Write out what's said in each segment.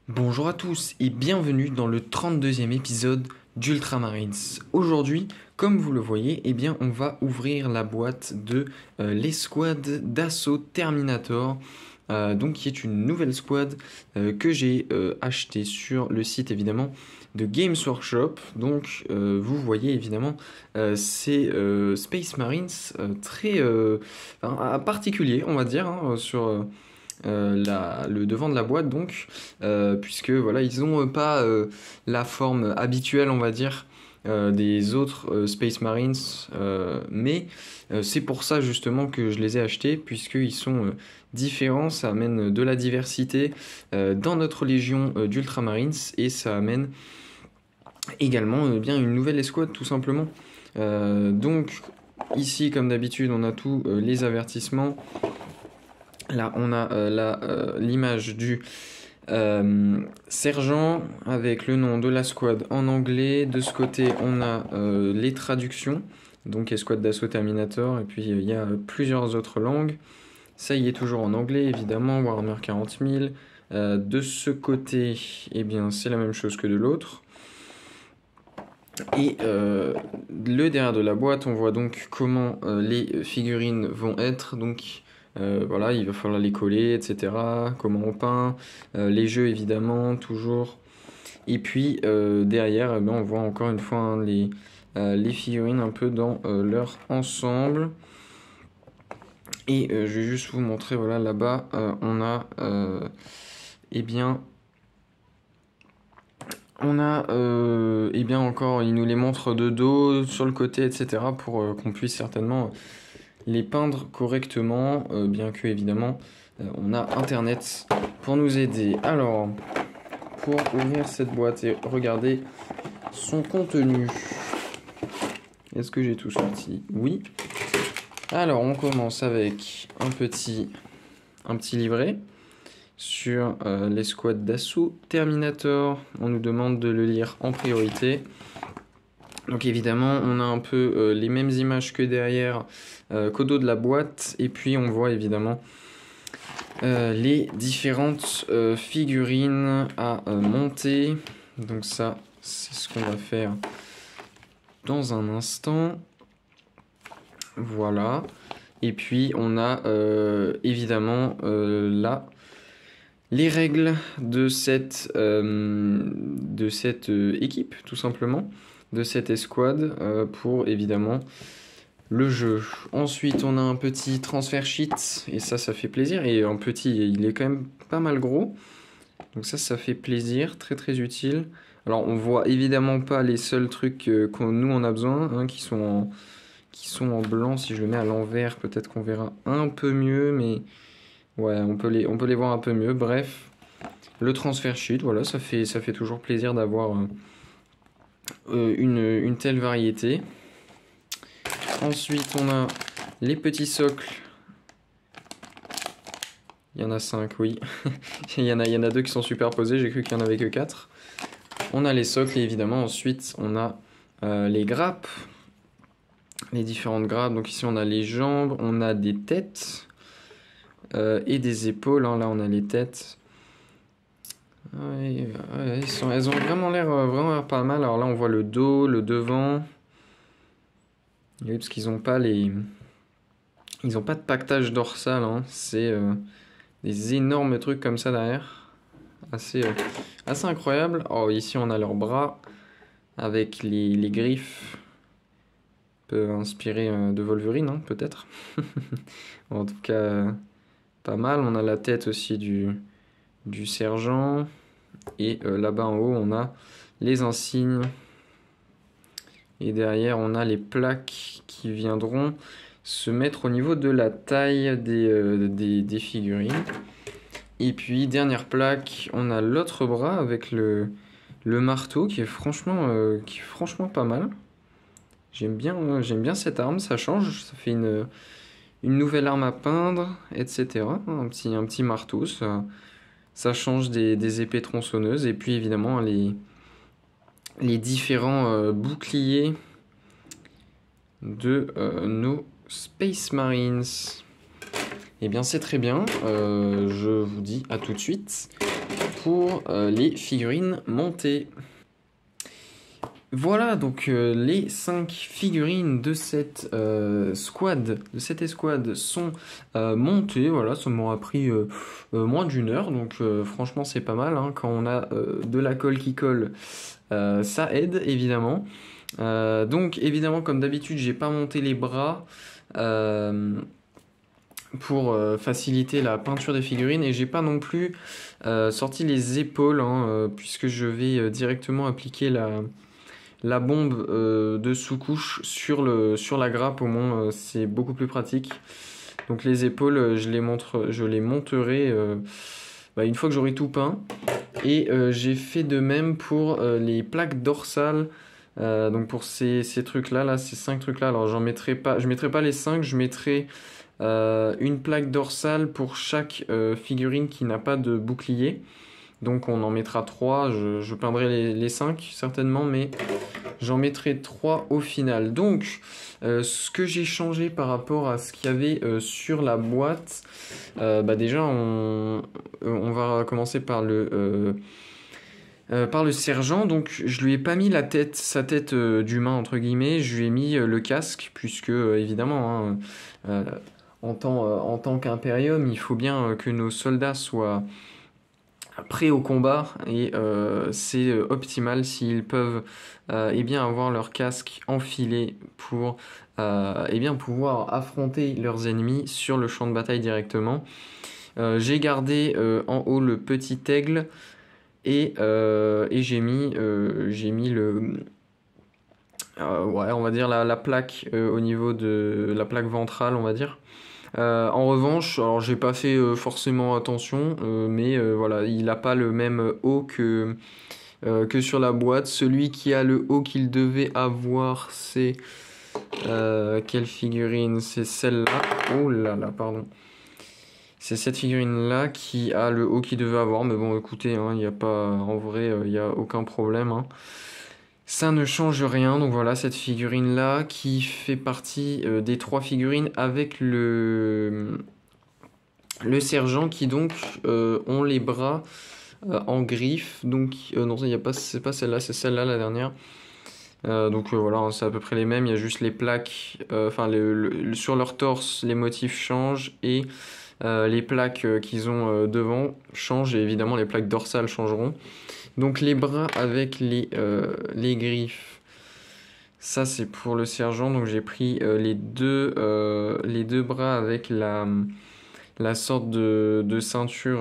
Bonjour à tous et bienvenue dans le 32e épisode d'Ultramarines. Aujourd'hui, comme vous le voyez, on va ouvrir la boîte de l'escouade d'assaut Terminator, qui est une nouvelle squad que j'ai achetée sur le site évidemment de Games Workshop. Vous voyez évidemment c'est Space Marines très particulier, on va dire, sur le devant de la boîte, puisque voilà, ils n'ont pas la forme habituelle, on va dire, des autres Space Marines, mais c'est pour ça justement que je les ai achetés, puisqu'ils sont différents, ça amène de la diversité dans notre légion d'Ultramarines, et ça amène également une nouvelle escouade tout simplement. Ici, comme d'habitude, on a tous les avertissements. Là, on a l'image du sergent avec le nom de la squad en anglais. De ce côté, on a les traductions, donc escouade d'assaut Terminator, et puis il y a plusieurs autres langues. Ça y est, toujours en anglais, évidemment, Warhammer 40 000. De ce côté, c'est la même chose que de l'autre. Et le derrière de la boîte, on voit donc comment les figurines vont être. Voilà, il va falloir les coller, etc. Comment on peint, les jeux évidemment, toujours. Et puis derrière, on voit encore une fois les figurines un peu dans leur ensemble. Et je vais juste vous montrer, voilà, là-bas, on a encore, il nous les montre de dos, sur le côté, etc. pour qu'on puisse certainement les peindre correctement, bien que évidemment on a internet pour nous aider. Alors, pour ouvrir cette boîte et regarder son contenu, est-ce que j'ai tout sorti? Oui. Alors on commence avec un petit livret sur l'escouade d'assaut Terminator. On nous demande de le lire en priorité. Donc évidemment, on a un peu les mêmes images que derrière, qu'au dos de la boîte. Et puis on voit évidemment les différentes figurines à monter. Donc ça, c'est ce qu'on va faire dans un instant. Voilà. Et puis on a évidemment là les règles de cette équipe, tout simplement, de cette escouade, pour évidemment le jeu. Ensuite, on a un petit transfer sheet, et ça fait plaisir. Et un petit, il est quand même pas mal gros. Donc ça fait plaisir, très très utile. Alors, on voit évidemment pas les seuls trucs nous on a besoin, hein, qui sont en blanc. Si je le mets à l'envers, peut-être qu'on verra un peu mieux, mais ouais, on peut les voir un peu mieux. Bref, le transfer sheet, voilà, ça fait toujours plaisir d'avoir une telle variété. Ensuite, on a les petits socles. Il y en a 5, oui. il y en a 2 qui sont superposés, j'ai cru qu'il n'y en avait que 4. On a les socles, et évidemment, ensuite, on a les grappes. Les différentes grappes. Donc ici, on a les jambes, on a des têtes et des épaules. Hein. Là, on a les têtes. Ouais, elles ont vraiment l'air pas mal. Alors là, on voit le dos, le devant. Oui, parce qu'ils n'ont pas de pactage dorsal, hein. C'est des énormes trucs comme ça derrière. Assez incroyable. Oh, ici on a leurs bras avec les griffes. Peut inspirer de Wolverine, hein, peut-être. En tout cas, pas mal. On a la tête aussi du sergent. Et là-bas en haut, on a les insignes. Et derrière, on a les plaques qui viendront se mettre au niveau de la taille des figurines. Et puis, dernière plaque, on a l'autre bras avec le marteau qui est franchement pas mal. J'aime bien cette arme, ça change, ça fait une nouvelle arme à peindre, etc. Un petit marteau, ça change des épées tronçonneuses. Et puis, évidemment, les différents boucliers de nos Space Marines. Eh bien, c'est très bien. Je vous dis à tout de suite pour les figurines montées. Voilà donc les 5 figurines de cette escouade sont montées. Voilà, ça m'aura pris moins d'une heure, donc franchement c'est pas mal, hein. Quand on a de la colle qui colle, ça aide évidemment. Donc évidemment comme d'habitude j'ai pas monté les bras pour faciliter la peinture des figurines, et j'ai pas non plus sorti les épaules, hein, puisque je vais directement appliquer la bombe de sous-couche sur la grappe. Au moins c'est beaucoup plus pratique. Donc les épaules je les monterai une fois que j'aurai tout peint. Et j'ai fait de même pour les plaques dorsales. Donc pour ces trucs là, ces 5 trucs là, alors je mettrai pas les 5, je mettrai une plaque dorsale pour chaque figurine qui n'a pas de bouclier. Donc on en mettra 3, je peindrai les 5 certainement, mais j'en mettrai 3 au final. Donc ce que j'ai changé par rapport à ce qu'il y avait sur la boîte, déjà on va commencer par le sergent. Donc je lui ai pas mis sa tête d'humain entre guillemets, je lui ai mis le casque, puisque évidemment, hein, en tant qu'Imperium, il faut bien que nos soldats soient prêts au combat, et c'est optimal s'ils peuvent avoir leur casque enfilé pour pouvoir affronter leurs ennemis sur le champ de bataille directement. J'ai gardé en haut le petit aigle, et j'ai mis on va dire la plaque au niveau de la plaque ventrale, on va dire. En revanche, alors j'ai pas fait forcément attention, mais voilà, il n'a pas le même haut que sur la boîte. Celui qui a le haut qu'il devait avoir, c'est quelle figurine? C'est celle-là. Oh là là, pardon. C'est cette figurine-là qui a le haut qu'il devait avoir. Mais bon, écoutez, hein, y a pas, en vrai, il n'y a aucun problème, hein. Ça ne change rien. Donc voilà, cette figurine-là qui fait partie des 3 figurines avec le sergent, qui donc ont les bras en griffe. Donc non, c'est pas celle-là, c'est celle-là la dernière. Donc voilà, hein, c'est à peu près les mêmes. Il y a juste les plaques, sur leur torse, les motifs changent, et les plaques qu'ils ont devant changent, et évidemment les plaques dorsales changeront. Donc les bras avec les griffes, ça c'est pour le sergent. Donc j'ai pris les deux bras avec la sorte de ceinture,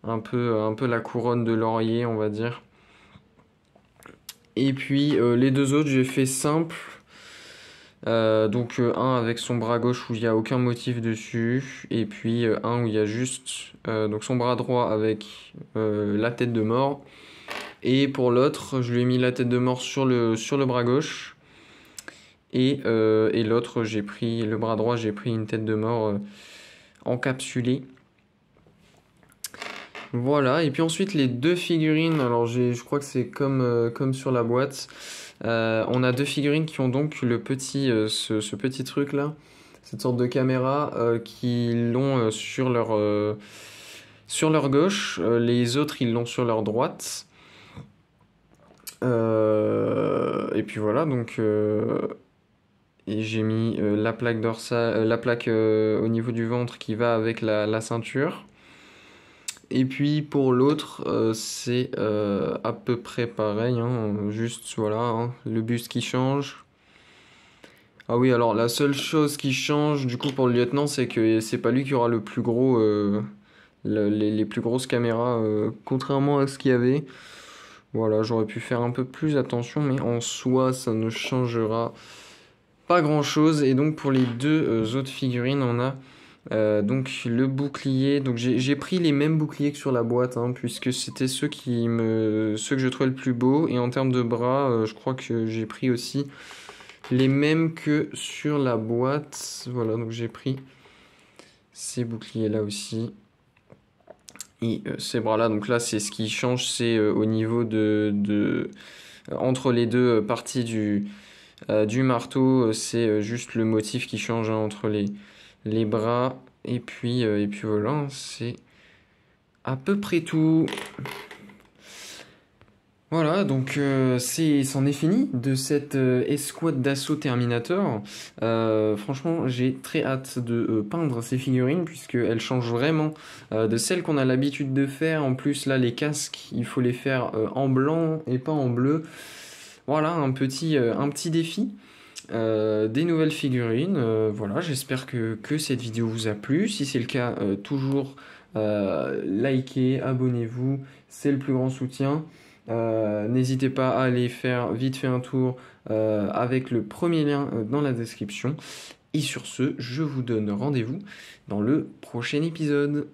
un peu la couronne de laurier, on va dire. Et puis les deux autres j'ai fait simple. Donc un avec son bras gauche où il n'y a aucun motif dessus, et puis un où il y a juste donc son bras droit avec la tête de mort, et pour l'autre je lui ai mis la tête de mort sur le bras gauche, et l'autre le bras droit, j'ai pris une tête de mort encapsulée. Voilà, et puis ensuite les 2 figurines, alors je crois que c'est comme sur la boîte. On a 2 figurines qui ont donc ce petit truc là, cette sorte de caméra, qui l'ont sur leur gauche. Les autres ils l'ont sur leur droite. Et puis voilà, donc et j'ai mis la plaque dorsale, la plaque au niveau du ventre qui va avec la ceinture. Et puis pour l'autre, c'est à peu près pareil, hein, juste voilà, hein, le buste qui change. Ah oui, alors la seule chose qui change du coup pour le lieutenant, c'est que c'est pas lui qui aura le plus gros, les plus grosses caméras, contrairement à ce qu'il y avait. Voilà, j'aurais pu faire un peu plus attention, mais en soi, ça ne changera pas grand chose. Et donc pour les 2 autres figurines, on a donc le bouclier. Donc j'ai pris les mêmes boucliers que sur la boîte, hein, puisque c'était ceux que je trouvais le plus beau. Et en termes de bras, je crois que j'ai pris aussi les mêmes que sur la boîte. Voilà, donc j'ai pris ces boucliers là aussi, et ces bras là. Donc là c'est ce qui change, c'est au niveau entre les 2 parties du marteau, c'est juste le motif qui change, hein, entre les bras, et puis voilà, c'est à peu près tout. Voilà, donc c'en est fini de cette escouade d'assaut Terminator. Franchement, j'ai très hâte de peindre ces figurines puisqu'elles changent vraiment de celles qu'on a l'habitude de faire. En plus, là, les casques, il faut les faire en blanc et pas en bleu. Voilà, un petit défi. Des nouvelles figurines. Voilà, j'espère que cette vidéo vous a plu. Si c'est le cas, toujours likez, abonnez-vous, c'est le plus grand soutien. N'hésitez pas à aller faire vite fait un tour avec le premier lien dans la description. Et sur ce, je vous donne rendez-vous dans le prochain épisode.